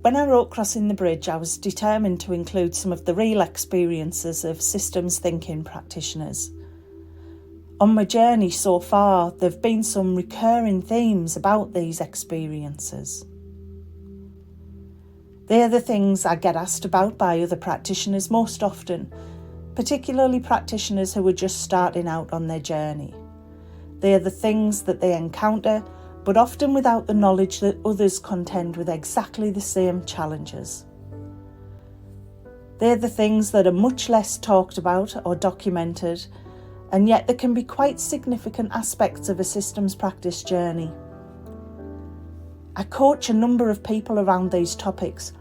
When I wrote Crossing the Bridge, I was determined to include some of the real experiences of systems thinking practitioners. On my journey so far, there have been some recurring themes about these experiences. They are the things I get asked about by other practitioners most often, particularly practitioners who are just starting out on their journey. They are the things that they encounter, but often without the knowledge that others contend with exactly the same challenges. They are the things that are much less talked about or documented, and yet there can be quite significant aspects of a systems practice journey. I coach a number of people around these topics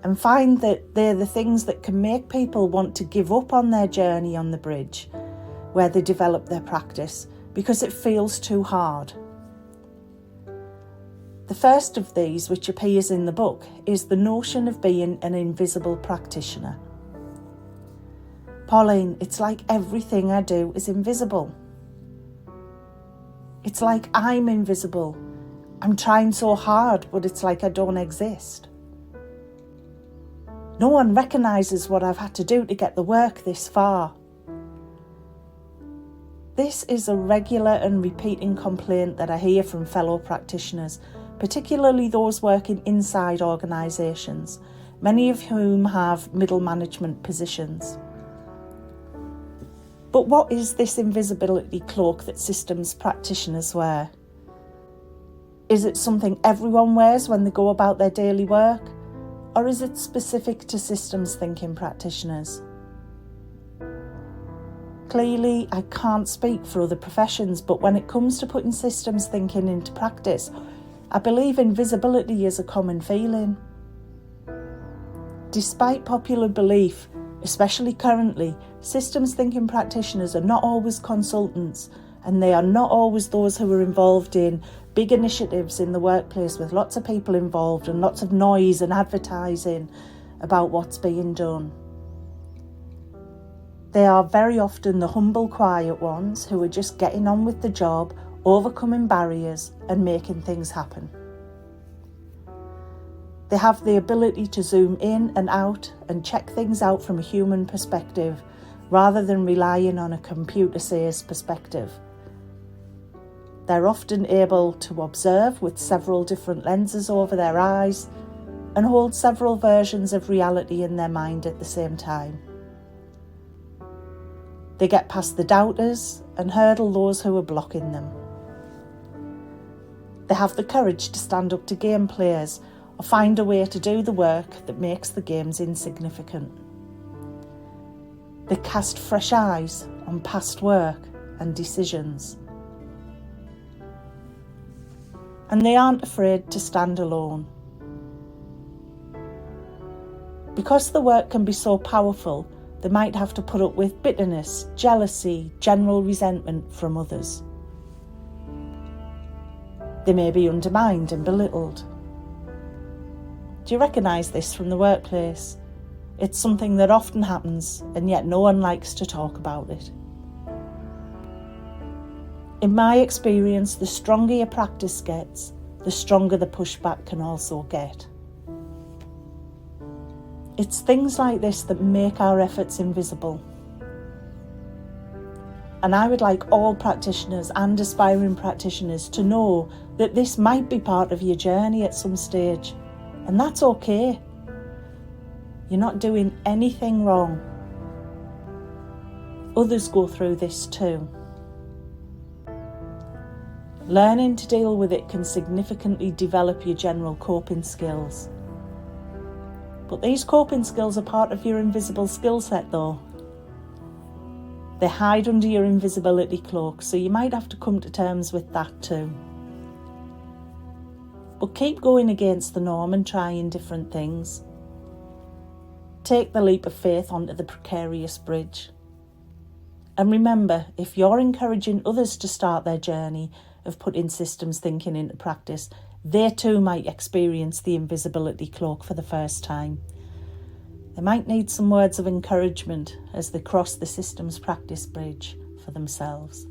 and find that they're the things that can make people want to give up on their journey on the bridge, where they develop their practice, because it feels too hard. The first of these, which appears in the book, is the notion of being an invisible practitioner. Pauline, it's like everything I do is invisible. It's like I'm invisible. I'm trying so hard, but it's like I don't exist. No one recognises what I've had to do to get the work this far. This is a regular and repeating complaint that I hear from fellow practitioners, particularly those working inside organisations, many of whom have middle management positions. But what is this invisibility cloak that systems practitioners wear? Is it something everyone wears when they go about their daily work? Or is it specific to systems thinking practitioners? Clearly, I can't speak for other professions, but when it comes to putting systems thinking into practice, I believe invisibility is a common feeling. Despite popular belief, especially currently, systems thinking practitioners are not always consultants, and they are not always those who are involved in big initiatives in the workplace with lots of people involved and lots of noise and advertising about what's being done. They are very often the humble, quiet ones who are just getting on with the job, overcoming barriers and making things happen. They have the ability to zoom in and out and check things out from a human perspective rather than relying on a computer says perspective. They're often able to observe with several different lenses over their eyes and hold several versions of reality in their mind at the same time. They get past the doubters and hurdle those who are blocking them. They have the courage to stand up to game players or find a way to do the work that makes the games insignificant. They cast fresh eyes on past work and decisions. And they aren't afraid to stand alone. Because the work can be so powerful, they might have to put up with bitterness, jealousy, general resentment from others. They may be undermined and belittled. Do you recognise this from the workplace? It's something that often happens, and yet no one likes to talk about it. In my experience, the stronger your practice gets, the stronger the pushback can also get. It's things like this that make our efforts invisible. And I would like all practitioners and aspiring practitioners to know that this might be part of your journey at some stage, and that's okay. You're not doing anything wrong. Others go through this too. Learning to deal with it can significantly develop your general coping skills. But these coping skills are part of your invisible skill set though. They hide under your invisibility cloak, so you might have to come to terms with that too. But keep going against the norm and trying different things. Take the leap of faith onto the precarious bridge. And remember, if you're encouraging others to start their journey of putting systems thinking into practice, they too might experience the invisibility cloak for the first time. They might need some words of encouragement as they cross the systems practice bridge for themselves.